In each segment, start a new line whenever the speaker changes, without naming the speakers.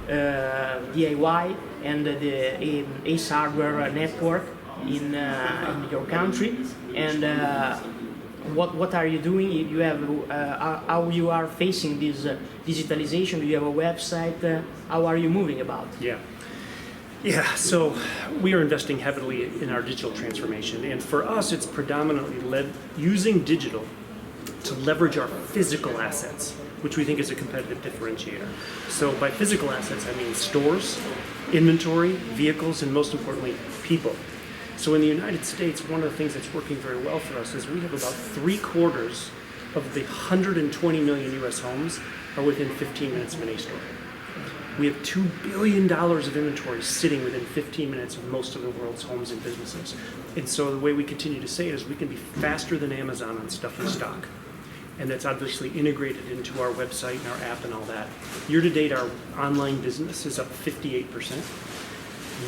DIY and the Ace Hardware network in your country, and what are you doing? You have how you are facing this digitalization? Do you have a website? How are you moving about?
Yeah, so we are investing heavily in our digital transformation, and for us it's predominantly using digital to leverage our physical assets, which we think is a competitive differentiator. So by physical assets, I mean stores, inventory, vehicles, and most importantly, people. So in the United States, one of the things that's working very well for us is we have about 3/4 of the 120 million US homes are within 15 minutes of an A store. We have $2 billion of inventory sitting within 15 minutes of most of the world's homes and businesses. And so the way we continue to say it is we can be faster than Amazon on stuff in stock. And that's obviously integrated into our website and our app and all that. Year to date, our online business is up 58%.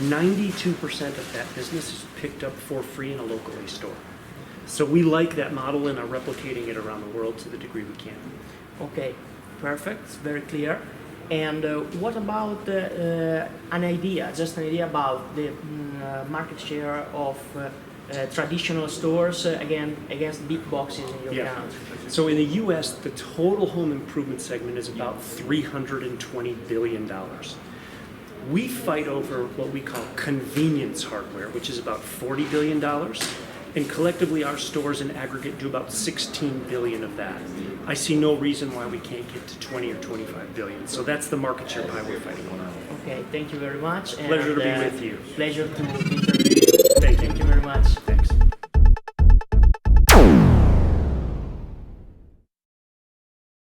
92% of that business is picked up for free in a local A store. So we like that model and are replicating it around the world to the degree we can.
Okay, perfect, it's very clear. And what about an idea about the market share of traditional stores against big boxes in your country?
So in the U.S., the total home improvement segment is about $320 billion. We fight over what we call convenience hardware, which is about $40 billion. And collectively, our stores in aggregate do about 16 billion of that. I see no reason why we can't get to 20 or 25 billion. So that's the market share pie we're fighting on.
Okay, thank you very much.
Pleasure to be with you.
Pleasure to interview you.
Thank you.
Thank you very much.